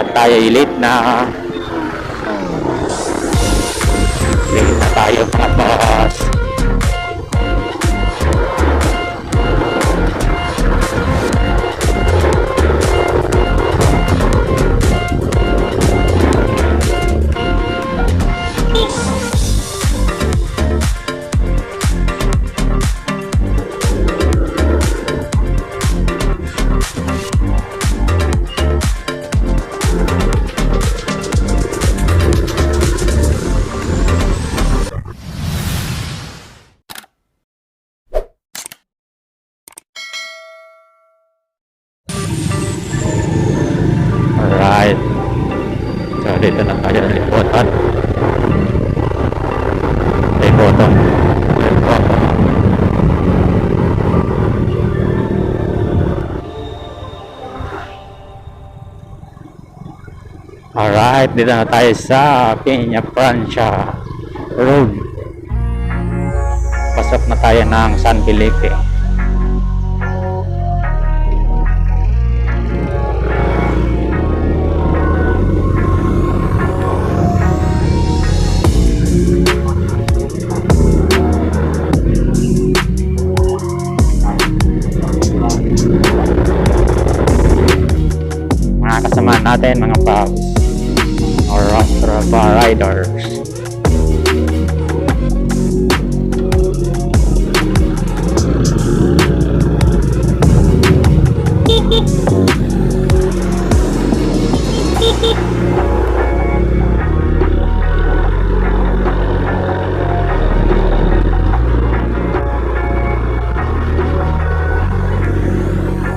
at tayo late na. Late na tayo mga boss. Alright, so dito na tayo ng liputan. Alright, dito na tayo sa Panicuason Road. Pasok na tayo ng San Felipe. Mga kasama natin, mga paps or riders.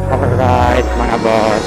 Alright mga boss.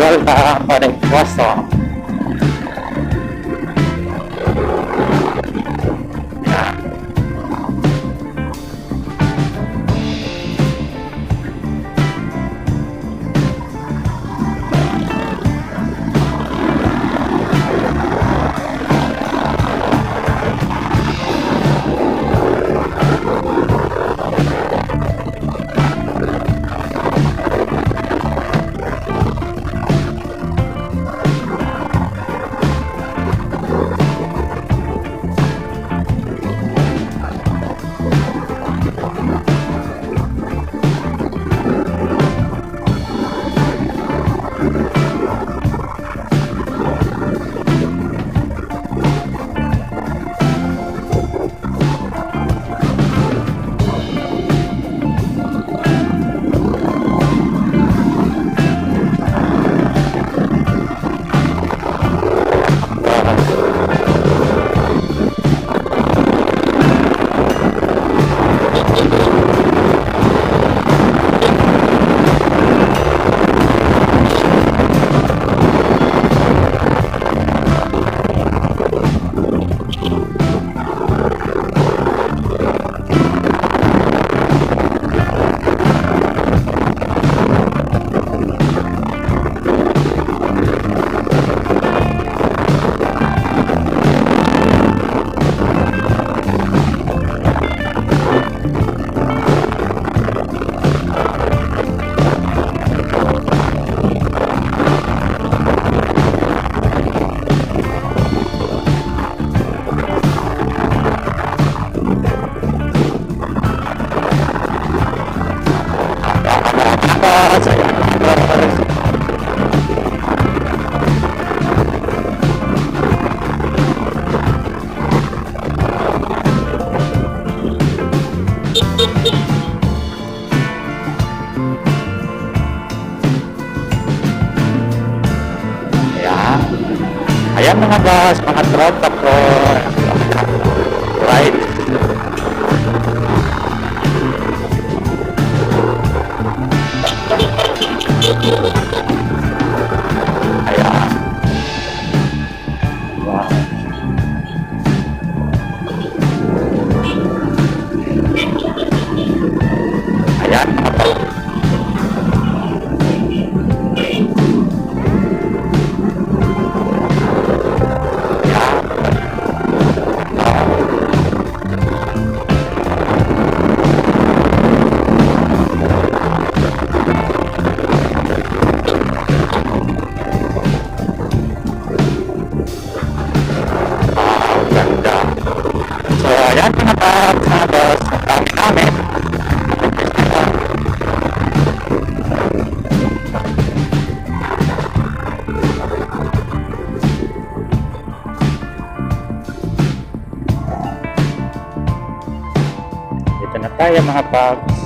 shorturl na Panicuason. Ayan mga boss, mga tropa ko. Right. Ayan. Wow. Ayan mga boss. Ayan mga boss, ang dami namin. Dito na tayo mga boss.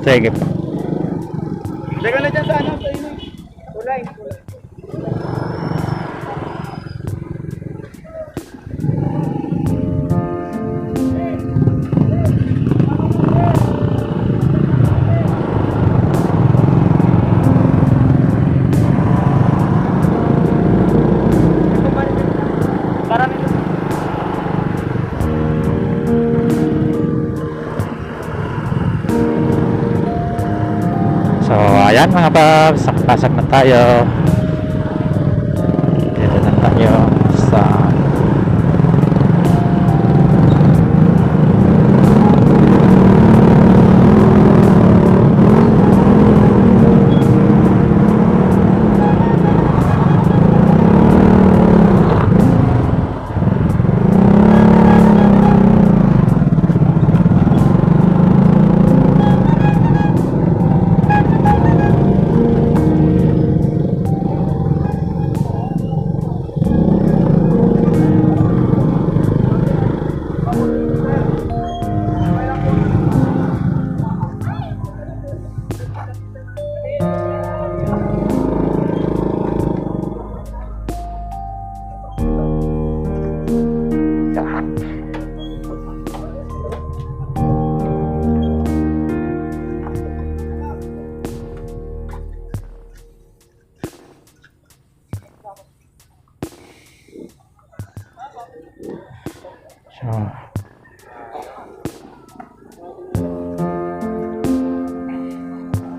Sige. Teka na dyan sa ano, sa inyo. Kulay. So, ayan mga paps, nakapasok na tayo. Dito na tayo sa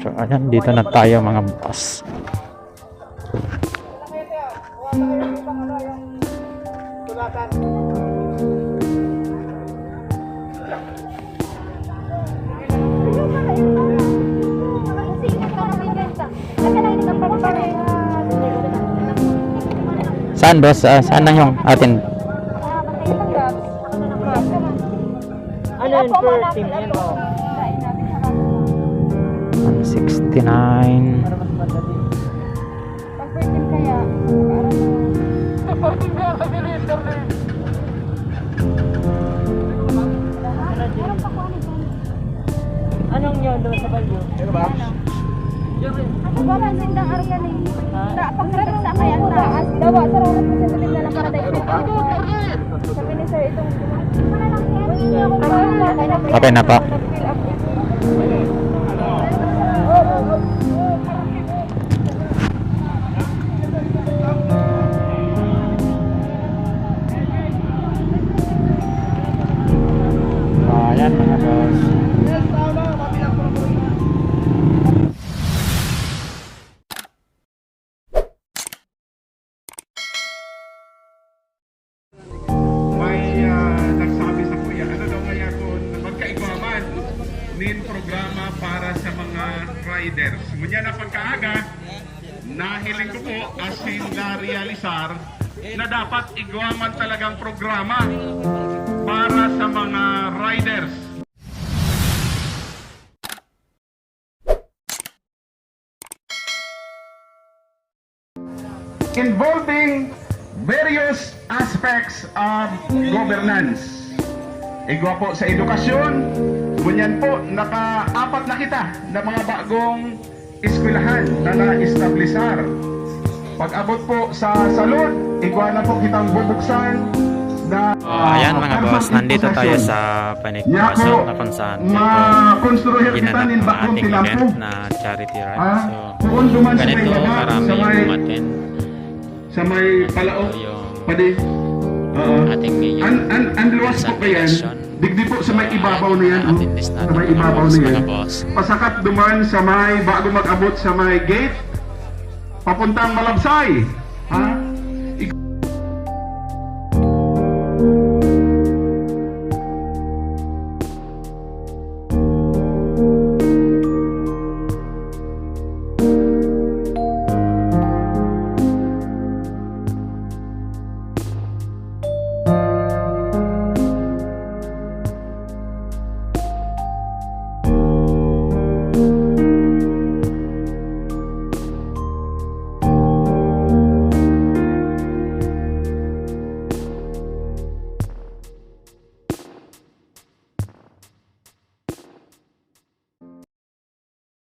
So, ayan, dito na tayo mga boss. Saan boss? Saan na yung atin? Ano yun per team yan o? 169. Pag-team kaya, Anong yun doon sa balyo? Ano ba? ako ba man sindang argaling? Pag-record sa kaya taas, dawa, sarang representative na lang para tayo. Sabi ni sir, itong Okay na po. Ayan mga boss. Nagsabi sa kuya, ano daw kaya kung magkaigwaman nin programa para sa mga riders. Ngunyan na pagkaaga, nahiling ko po asin na realisar na dapat igwaman talagang programa para sa mga riders. Involving various aspects of governance. Igwa po sa edukasyon, ngunyan po naka-apat na kita na mga bagong eskwelahan na na-establisar. Pag-abot po sa salud, igwa na po kitang bubuksan na Ayan mga boss, nandito tayo sa Panicuason na kung saan ginanap ang ating event na charity run. So, ganito karami yung umaten. Sa may palaok, pwede. Ating Ang luwas po kayan, digdi po sa may ibabaw na yan. Sa may ibabaw na yan. Pasakat duman sa may, bago mag-abot sa may gate, papuntang Malabsay. Ha?